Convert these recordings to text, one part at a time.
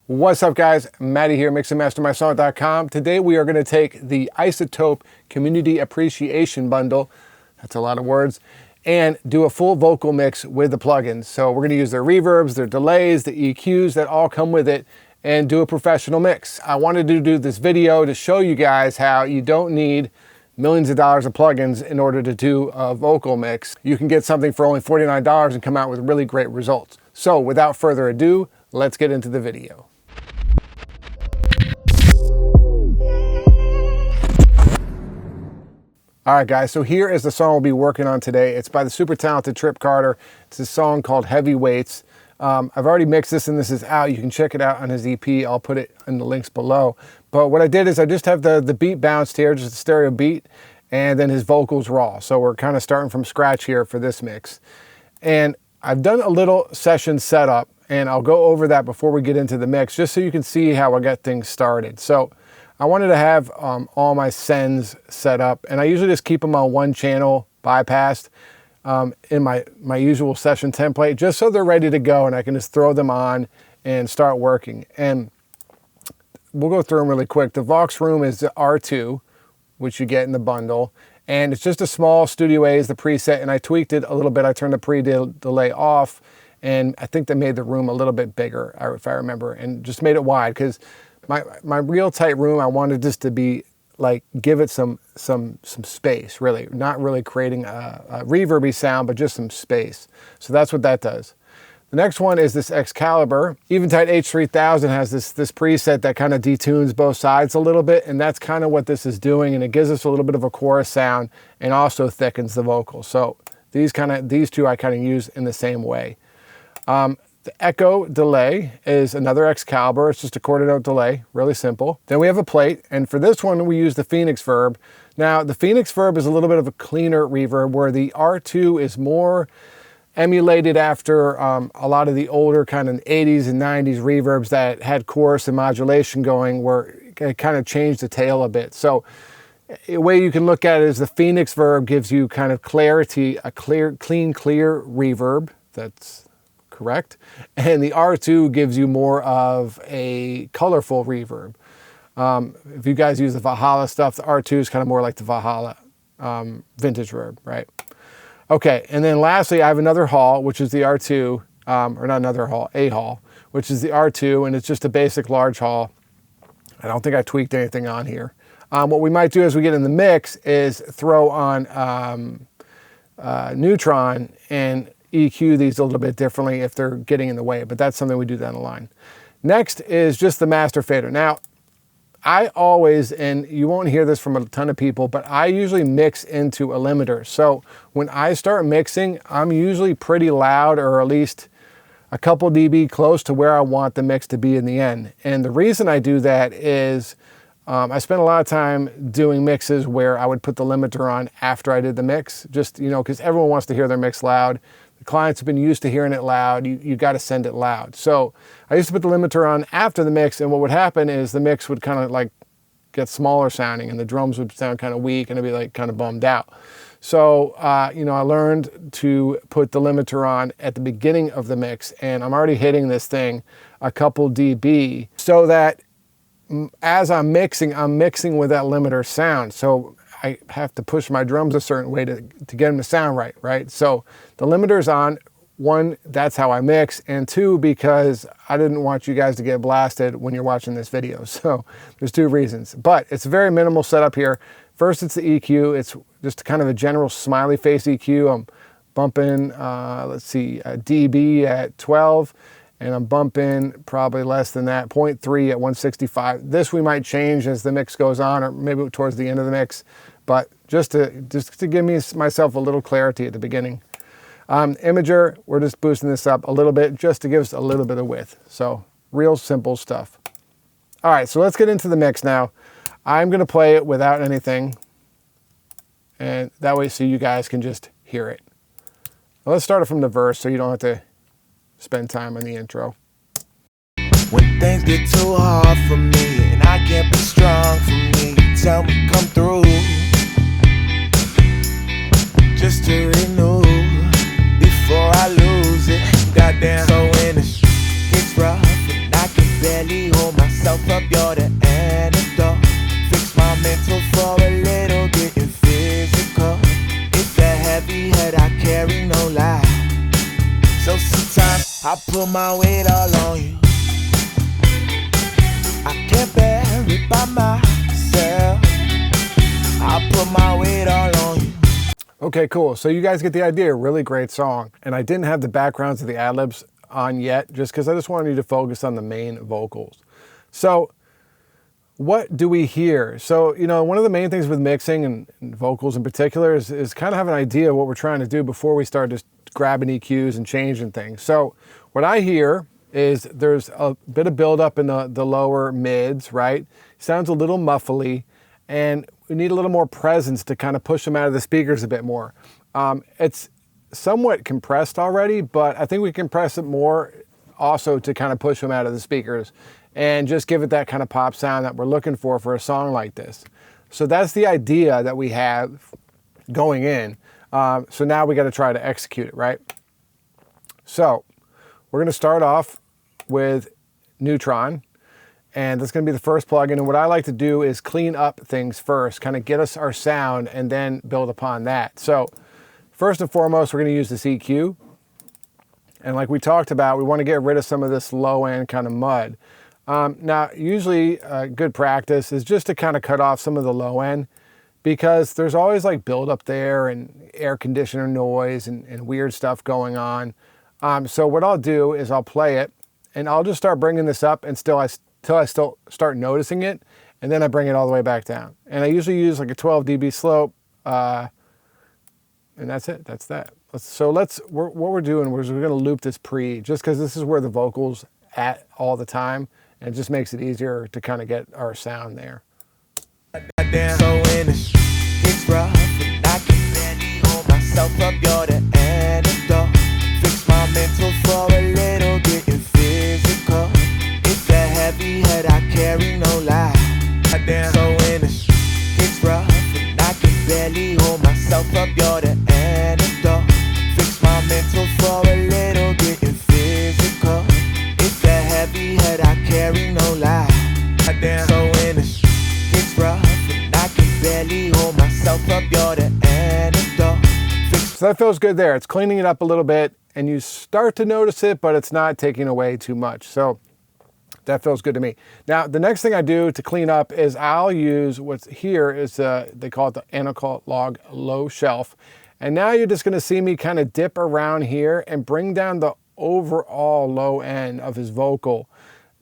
What's up, guys? Matty here, mixandmastermysong.com. Today we are going to take the Izotope Community Appreciation Bundle, that's a lot of words, and do a full vocal mix with the plugins. So we're going to use their reverbs, their delays, the EQs that all come with it, and do a professional mix. I wanted to do this video to show you guys how you don't need millions of dollars of plugins in order to do a vocal mix. You can get something for only $49 and come out with really great results. So without further ado, let's get into the video. All right, guys, so here is the song we'll be working on today. It's by the super talented Trip Carter. It's a song called Heavyweights. I've already mixed this and this is out. You can check it out on his EP. I'll put it in the links below. But what I did is I just have the beat bounced here, just a stereo beat, and then his vocals raw. So we're kind of starting from scratch here for this mix. And I've done a little session setup, and I'll go over that before we get into the mix, just so you can see how I got things started. So I wanted to have all my sends set up, and I usually just keep them on one channel bypassed in my usual session template, just so they're ready to go and I can just throw them on and start working. And we'll go through them really quick. The Vox Room is the R2, which you get in the bundle, and it's just a small Studio A is the preset, and I tweaked it a little bit. I turned the pre-delay off, and I think that made the room a little bit bigger, if I remember, and just made it wide, because my real tight room, I wanted this to be like, give it some space, really. Not really creating a reverby sound, but just some space. So that's what that does. The next one is this Excalibur. Eventide H3000 has this preset that kind of detunes both sides a little bit, and that's kind of what this is doing, and it gives us a little bit of a chorus sound and also thickens the vocals. So these two I kind of use in the same way. The Echo Delay is another Excalibur. It's just a quarter note delay, really simple. Then we have a plate, and for this one we use the Phoniex Verb. Now the Phoniex Verb is a little bit of a cleaner reverb, where the R2 is more emulated after a lot of the older kind of 80s and 90s reverbs that had chorus and modulation going, where it kind of changed the tail a bit. So a way you can look at it is the Phoniex Verb gives you kind of clarity, a clean, clear reverb. That's correct. And the R2 gives you more of a colorful reverb. If you guys use the Valhalla stuff, the R2 is kind of more like the Valhalla vintage verb, right? Okay, and then lastly, I have another Hall, which is the R2, or not another Hall, a Hall, which is the R2, and it's just a basic large Hall. I don't think I tweaked anything on here. What we might do as we get in the mix is throw on Neutron and EQ these a little bit differently if they're getting in the way, but that's something we do down the line. Next is just the master fader. Now, I always, and you won't hear this from a ton of people, but I usually mix into a limiter. So when I start mixing, I'm usually pretty loud, or at least a couple dB close to where I want the mix to be in the end. And the reason I do that is I spent a lot of time doing mixes where I would put the limiter on after I did the mix, just, you know, because everyone wants to hear their mix loud. The clients have been used to hearing it loud. You got to send it loud. So I used to put the limiter on after the mix, and what would happen is the mix would kind of like get smaller sounding, and the drums would sound kind of weak, and it'd be like kind of bummed out. So, you know, I learned to put the limiter on at the beginning of the mix, and I'm already hitting this thing a couple dB, so that as I'm mixing with that limiter sound. So I have to push my drums a certain way to get them to sound right? So the limiter's on. One, that's how I mix, and two, because I didn't want you guys to get blasted when you're watching this video. So there's two reasons, but it's a very minimal setup here. First, it's the EQ. It's just kind of a general smiley face EQ. I'm bumping, let's see, a dB at 12, and I'm bumping probably less than that, 0.3 at 165. This we might change as the mix goes on, or maybe towards the end of the mix, but just to give myself a little clarity at the beginning. Imager, we're just boosting this up a little bit just to give us a little bit of width. So real simple stuff. All right, so let's get into the mix now. I'm gonna play it without anything, and that way so you guys can just hear it. Well, let's start it from the verse so you don't have to spend time on the intro. When things get too hard for me and I can't be strong for me, tell me come through, just to renew before I lose it. Goddamn, so when it's rough and I can barely barely hold myself up, you're the antidote. Fix my mental for a little, getting physical. It's that heavy head I carry, no lie. So sometimes I put my weight all on you. I can't bear it by myself. I put my weight all on you. Okay, cool. So you guys get the idea. Really great song. And I didn't have the backgrounds of the ad-libs on yet, just because I just wanted you to focus on the main vocals. So what do we hear? So, you know, one of the main things with mixing and vocals in particular is kind of have an idea of what we're trying to do before we start just grabbing EQs and changing things. So what I hear is there's a bit of buildup in the lower mids, right? Sounds a little muffly, and we need a little more presence to kind of push them out of the speakers a bit more. It's somewhat compressed already, but I think we compress it more also to kind of push them out of the speakers and just give it that kind of pop sound that we're looking for a song like this. So that's the idea that we have going in. So now we got to try to execute it, right? So we're going to start off with Neutron. And that's going to be the first plugin. And what I like to do is clean up things first, kind of get us our sound and then build upon that. So first and foremost, we're going to use this EQ. And like we talked about, we want to get rid of some of this low end kind of mud. Now, usually good practice is just to kind of cut off some of the low end, because there's always like buildup there and air conditioner noise and weird stuff going on. So what I'll do is I'll play it and I'll just start bringing this up until I still start noticing it, and then I bring it all the way back down. And I usually use like a 12 dB slope, and that's it. That's that. What we're doing is we're going to loop this pre, just because this is where the vocals at all the time, and it just makes it easier to kind of get our sound there. So when it's rough and I can barely hold myself up, you're the antidote. Fix my mental for a little, getting physical. Heavy head I carry, no lie. So when it's rough and I can barely hold myself up, you're the antidote. Fix my mental for a little, getting physical. It's that heavy head I carry, no lie. So when it's rough and I can barely hold myself up, you're the antidote. So that feels good there. It's cleaning it up a little bit, and you start to notice it, but it's not taking away too much. So that feels good to me. Now, the next thing I do to clean up is I'll use what's here is they call it the analog low shelf. And now you're just going to see me kind of dip around here and bring down the overall low end of his vocal,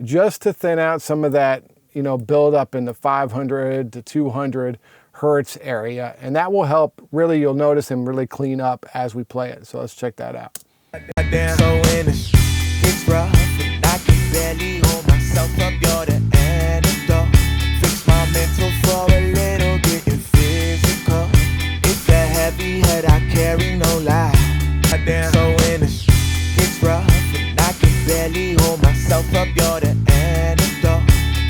just to thin out some of that, you know, build up in the 500 to 200 hertz area. And that will help, really, you'll notice him really clean up as we play it. So let's check that out. So when it's rough and I can barely hold myself up, you're the antidote. Fix my mental for a little, getting physical. It's that heavy head I carry, no lie. So when it's rough and I can barely hold myself up, you're the antidote.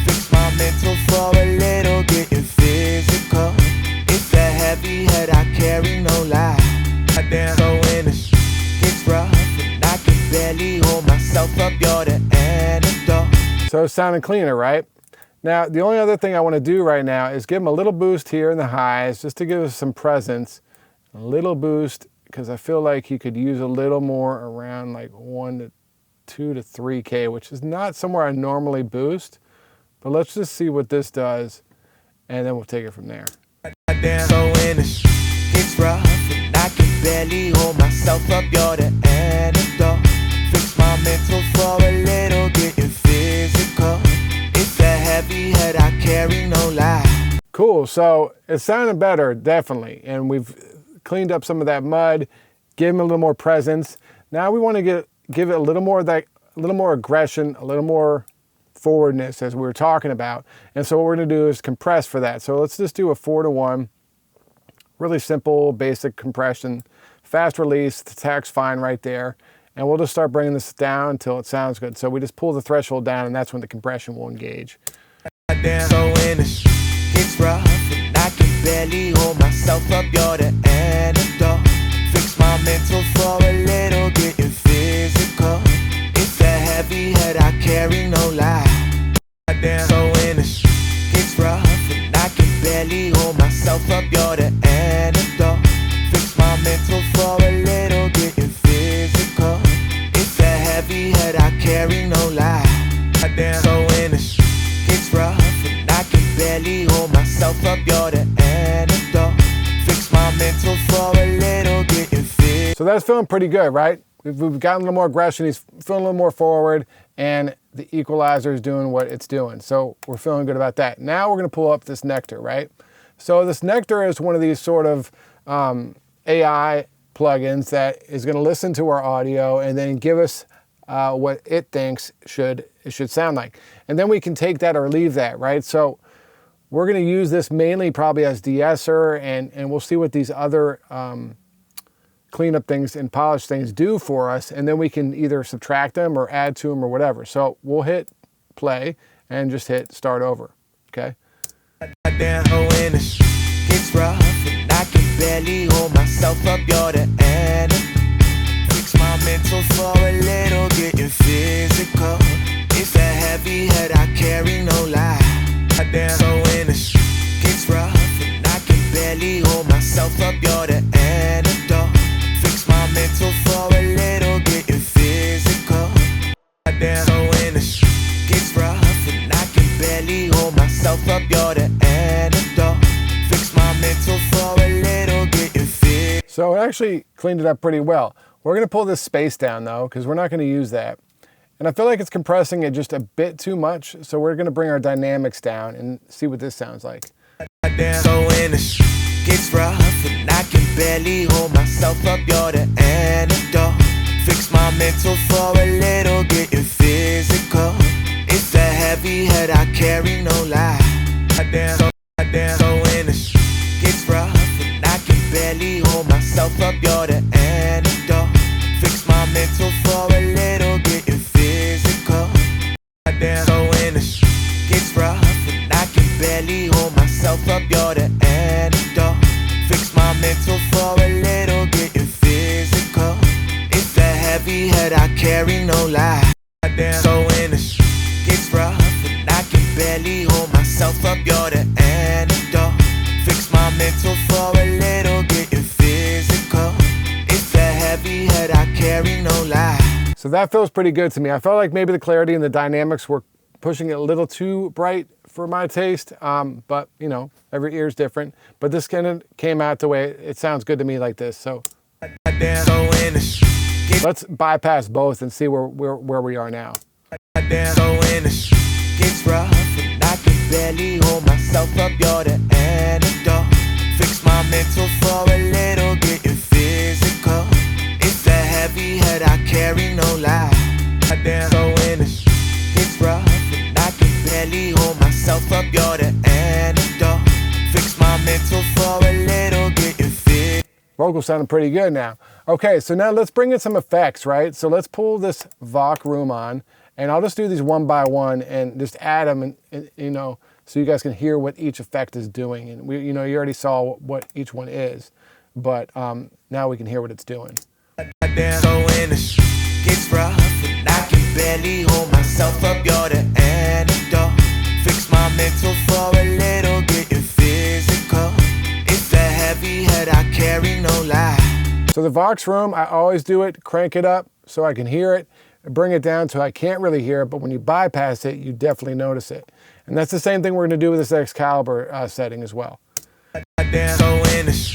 Fix my mental for a little, getting physical. It's that heavy head I carry, no lie. So when it's rough and I can barely hold myself up, you're the antidote. So it's sounding cleaner, right? Now, the only other thing I want to do right now is give him a little boost here in the highs, just to give us some presence. A little boost, because I feel like he could use a little more around like 1 to 2 to 3K, which is not somewhere I normally boost. But let's just see what this does, and then we'll take it from there. So when it's rough and I can barely hold myself up, you're the antidote. Fix my mental for a little, getting physical. It's that heavy head I carry, no lie. Cool, so it's sounding better, definitely. And we've cleaned up some of that mud, give him a little more presence. Now we want to give it a little more aggression, a little more forwardness, as we were talking about. And so what we're going to do is compress for that. So let's just do a 4-to-1, really simple, basic compression, fast release. The attack's fine right there. And we'll just start bringing this down until it sounds good. So we just pull the threshold down, and that's when the compression will engage. So when it's rough and I can barely hold myself up, you're the antidote. Fix my mental for a little, getting physical. It's that heavy head I carry, no lie. So when it gets rough and I can barely hold myself up, you're the antidote. Fix my mental for a little, getting physical. It's a heavy head I carry, no lie. So when it gets rough and I can barely hold myself up, you're the antidote. Fix my mental for a little, getting physical. So that's feeling pretty good, right? We've gotten a little more aggression. He's feeling a little more forward, and the equalizer is doing what it's doing. So we're feeling good about that. Now we're going to pull up this Nectar, right? So this Nectar is one of these sort of AI plugins that is going to listen to our audio and then give us what it thinks it should sound like. And then we can take that or leave that, right? So we're going to use this mainly probably as de-esser, and we'll see what these other cleanup things and polish things do for us, and then we can either subtract them or add to them or whatever. So we'll hit play and just hit start over, okay? When it gets rough and I can barely hold myself up, you're the antidote. Fix my mental for a little, getting physical. It's a heavy head I carry, no lie. So when it gets rough and I can barely hold myself up, you're the antidote. Fix my mental for a little, getting physical. So when it gets rough and I can barely hold myself up, you're the antidote. Fix my mental for a little, getting physical. So it actually cleaned it up pretty well. We're going to pull this space down though, because we're not going to use that. And I feel like it's compressing it just a bit too much. So we're going to bring our dynamics down and see what this sounds like. So when it gets rough and I can barely hold myself up, you're the antidote. Fix my mental for a little, getting physical. It's a heavy head I carry, no lie. So when it gets rough and I can barely hold myself up, you're the antidote. Fix my mental for a little, getting physical. So when it gets rough and I can barely hold myself up, you're the antidote. Fix my mental for a little, getting physical. It's a heavy head I carry, no lie. So when it gets rough and I can barely hold myself up, you're the antidote. Fix my mental for a little, getting physical. It's a heavy head I carry, no lie. So that feels pretty good to me. I felt like maybe the clarity and the dynamics were pushing it a little too bright for my taste, but you know, every ear is different. But this kind of came out the way it sounds good to me like this. So let's bypass both and see where we are now. So when it gets rough and I can barely hold myself up, you're the antidote. Fix my mental for a little, getting physical. It's a heavy head I carry, no lie. So when it gets rough and I can barely hold myself up, you're the antidote. Fix my mental for a little, getting physical. Vocals sounding pretty good now. Okay, so now let's bring in some effects, right? So let's pull this Voc room on, and I'll just do these one by one and just add them, and you know, so you guys can hear what each effect is doing. And you know, you already saw what each one is, but now we can hear what it's doing. So when it gets rough and I can barely hold myself up, you're the antidote. Fix my mental for a little, getting physical. It's a heavy head I carry, no lie. So the Vox room, I always do it, crank it up so I can hear it, bring it down so I can't really hear it, but when you bypass it, you definitely notice it. And that's the same thing we're going to do with this Excalibur setting as well. So when it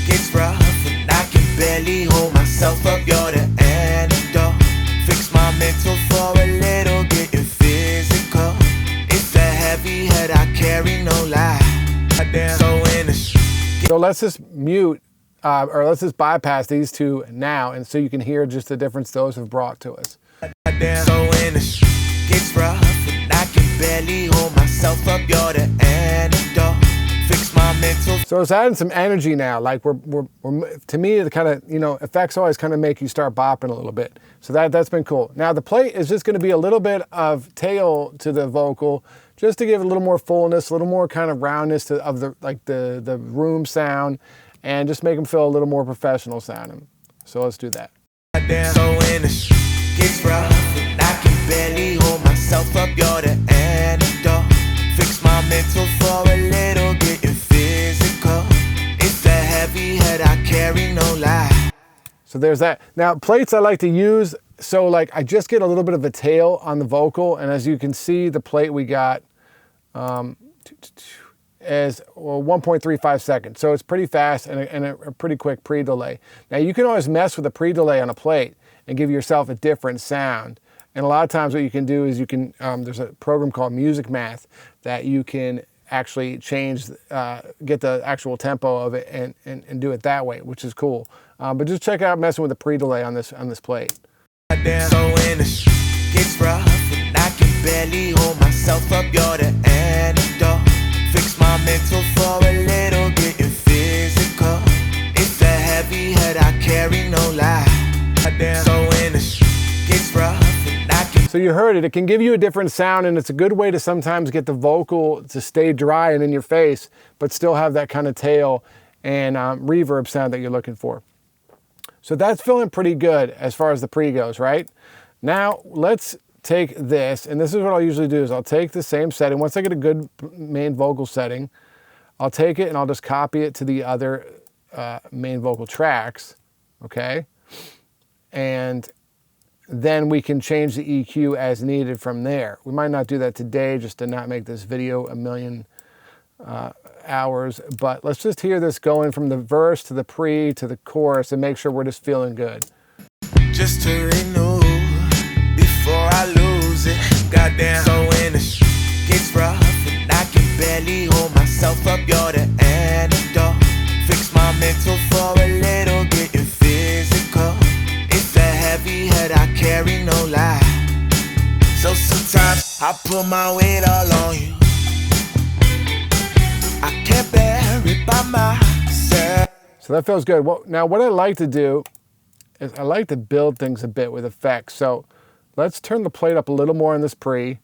gets rough and I can barely hold myself up, you're the antidote. Fix my mental for a little, getting physical. It's a heavy head I carry, no lie. So when it So let's just mute, or let's just bypass these two now, and so you can hear just the difference those have brought to us. So when it gets rough and I can barely hold myself up, you're the antidote. Fix my mental. So it's adding some energy now. Like we're to me, the kind of, you know, effects always kind of make you start bopping a little bit. So that's been cool. Now the plate is just going to be a little bit of tail to the vocal, just to give it a little more fullness, a little more kind of roundness of the room sound, and just make them feel a little more professional sounding. So let's do that. So when it gets rough and I can barely hold myself up, you're the antidote. So there's that. Now plates I like to use, so like I just get a little bit of a tail on the vocal, and as you can see, the plate we got is 1.35 seconds. So it's pretty fast and a pretty quick pre-delay. Now you can always mess with a pre-delay on a plate and give yourself a different sound. And a lot of times what you can do is you can, there's a program called Music Math that you can actually change, get the actual tempo of it and do it that way, which is cool. But just check out messing with the pre-delay on this plate. So when it gets rough and I can barely hold myself up, you're the antidote. Fix my mental for a little, getting physical. It's a heavy head I carry, no lie. So when it gets rough and I can... So you heard it. It can give you a different sound, and it's a good way to sometimes get the vocal to stay dry and in your face, but still have that kind of tail and reverb sound that you're looking for. So that's feeling pretty good as far as the pre goes, right? Now let's take this, and this is what I'll usually do, is I'll take the same setting. Once I get a good main vocal setting, I'll take it and I'll just copy it to the other main vocal tracks, okay? And then we can change the EQ as needed from there. We might not do that today just to not make this video a million hours, but let's just hear this going from the verse to the pre to the chorus and make sure we're just feeling good. Just to renew before I lose it. Goddamn, so when it gets rough and I can barely hold myself up, you're the antidote. Fix my mental for a little, getting physical. It's a heavy head I carry, no lie. So sometimes I put my weight all on you. I can't bear it by myself. So that feels good. Well, now what I like to do is I like to build things a bit with effects. So let's turn the plate up a little more on this pre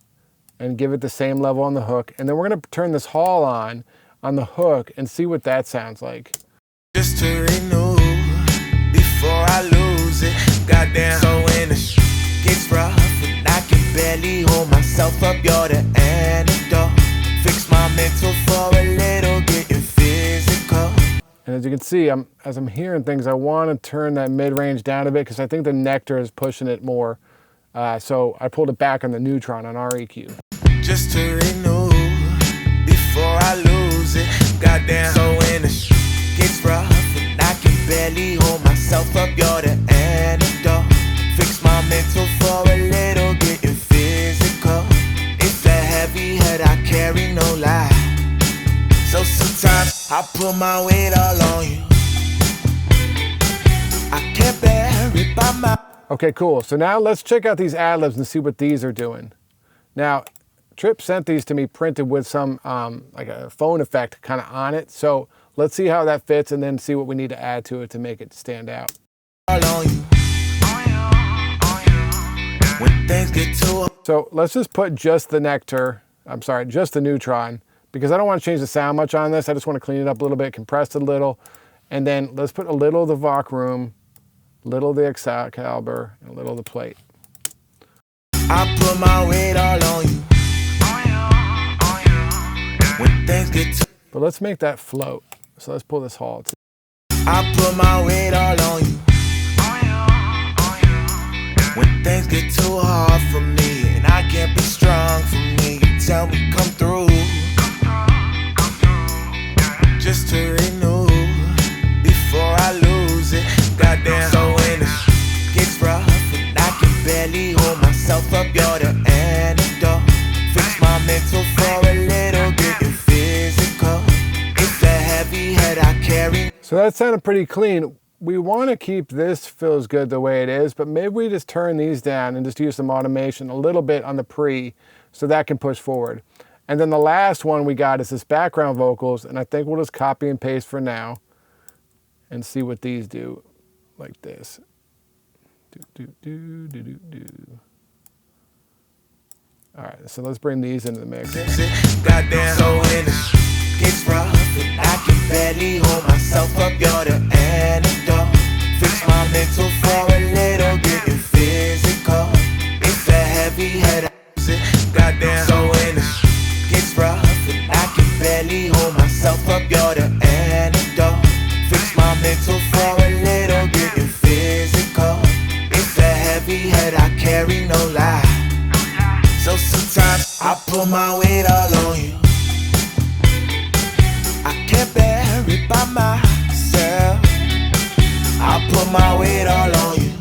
and give it the same level on the hook. And then we're gonna turn this hall on the hook and see what that sounds like. Just to renew before I lose it. Goddamn, so when it gets rough and I can barely hold myself up, you're the antidote. Fix my mental for a little, getting physical. And as you can see, as I'm hearing things, I want to turn that mid-range down a bit because I think the Nectar is pushing it more. So I pulled it back on the Neutron on REQ. Just to renew before I lose it. Goddamn, so when it gets rough and I can barely hold myself up, you're the antidote. Fix my mental for a little, getting physical. It's a heavy head I carry, no lie. So sometimes I put my weight all on you. I can't bear it by my... Okay, cool. So now let's check out these ad-libs and see what these are doing. Now, Trip sent these to me printed with some like a phone effect kind of on it. So let's see how that fits and then see what we need to add to it to make it stand out. All on you. When things get too... So let's just put just the Nectar, I'm sorry, just the Neutron, because I don't want to change the sound much on this. I just want to clean it up a little bit, compress it a little. And then let's put a little of the Voc Room, a little of the Excalibur, and a little of the plate. I put my weight all on you. When things get too... But let's make that float. So let's pull this hall. I put my weight all on you. When things get too hard for me and I can't be strong for me, you tell me come through. Just to renew before I lose it. Goddamn, so when it gets rough and I can barely hold myself up, you're the antidote. Fix my mental for a little, getting physical. It's a heavy head I carry. So that sounded pretty clean. We want to keep this feels good the way it is, but maybe we just turn these down and just use some automation a little bit on the pre so that can push forward. And then the last one we got is this background vocals, and I think we'll just copy and paste for now and see what these do like this. All right, so let's bring these into the mix. Goddamn, so when it gets rough and I can barely hold myself up, you're the antidote. Fix my mental for a little, getting physical. It's a heavy head. Goddamn, so when it gets rough and I can barely hold myself up, you're the antidote. Fix my mental for a little, getting physical. put my weight all on you. I can't bear it by myself. I put my weight all on you,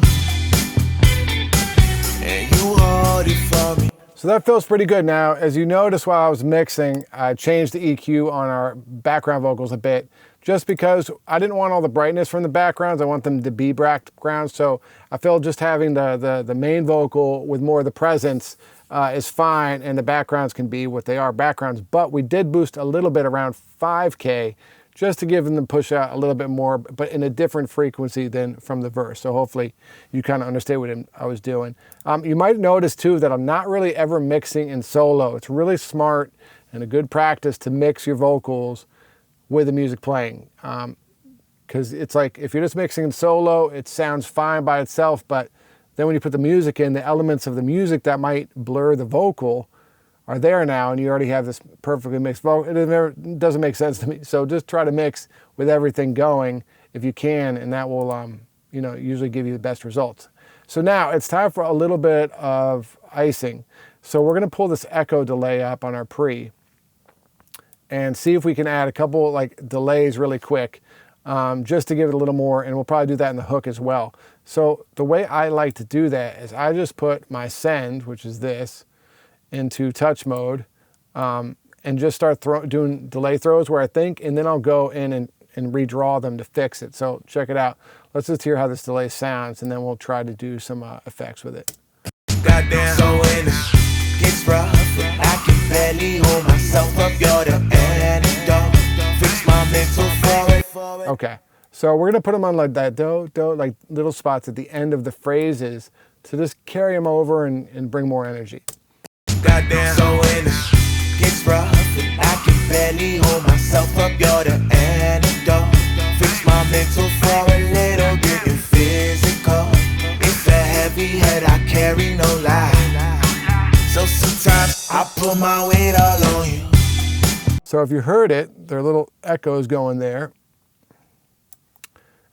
and you hold it for me. So that feels pretty good. Now, as you notice while I was mixing, I changed the EQ on our background vocals a bit, just because I didn't want all the brightness from the backgrounds. I want them to be backgrounds. So I feel just having the main vocal with more of the presence is fine, and the backgrounds can be what they are, backgrounds. But we did boost a little bit around 5K, just to give them the push out a little bit more, but in a different frequency than from the verse. So hopefully you kind of understand what I was doing. You might notice too that I'm not really ever mixing in solo. It's really smart and a good practice to mix your vocals with the music playing. Because it's like, if you're just mixing in solo, it sounds fine by itself, but then when you put the music in, the elements of the music that might blur the vocal are there now, and you already have this perfectly mixed vocal. It doesn't make sense to me. So just try to mix with everything going if you can, and that will usually give you the best results. So now it's time for a little bit of icing. So we're gonna pull this echo delay up on our pre and see if we can add a couple like delays really quick, just to give it a little more, and we'll probably do that in the hook as well. So the way I like to do that is I just put my send, which is this, into touch mode, and just start doing delay throws where I think, and then I'll go in and redraw them to fix it. So check it out. Let's just hear how this delay sounds, and then we'll try to do some effects with it. Goddamn, so when it gets rough, I can barely hold myself up. You're the antidote. Fix my mental for it. Okay, so we're gonna put them on like that do, like little spots at the end of the phrases to just carry them over and bring more energy. Goddamn, so when it gets rough, I can barely hold myself up. You're the antidote. Fix my mental for a little, getting physical. It's a heavy head I carry, no lie. So sometimes I put my weight all on you. So if you heard it, there are little echoes going there.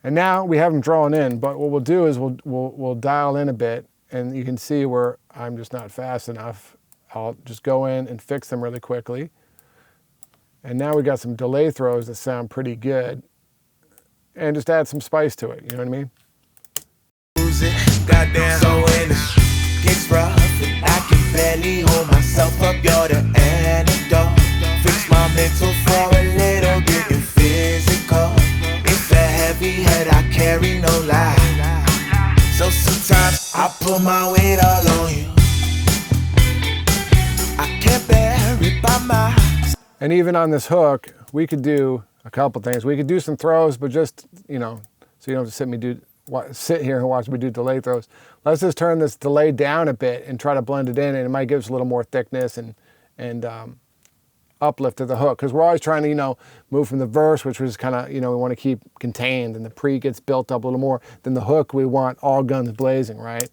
And now we have them drawn in, but what we'll do is we'll dial in a bit, and you can see where I'm just not fast enough. I'll just go in and fix them really quickly. And now we got some delay throws that sound pretty good. And just add some spice to it, you know what I mean? Goddamn, so when it gets rough, I can barely hold myself up. You're the antidote. Fix my mental for a little, getting physical. It's a heavy head I carry, no lie. So sometimes I put my weight all on you. I can't bear it by myself. And even on this hook, we could do a couple things. We could do some throws, but just, so you don't have to sit here and watch me do delay throws. Let's just turn this delay down a bit and try to blend it in, and it might give us a little more thickness and uplift to the hook. Because we're always trying to, move from the verse, which was kind of, we want to keep contained, and the pre gets built up a little more. Then the hook, we want all guns blazing, right?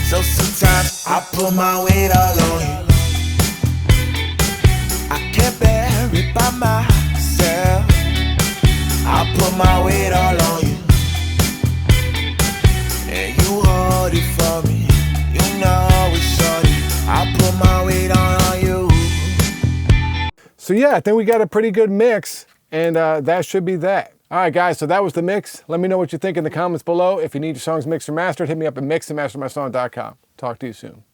So sometimes I put my weight all on you. I can't bear it by myself. I put my weight all on you, and you hold it for me. You know it's shorty. I put my weight on you. So yeah, I think we got a pretty good mix, and that should be that. All right, guys, so that was the mix. Let me know what you think in the comments below. If you need your songs mixed or mastered, hit me up at mixandmastermysong.com. Talk to you soon.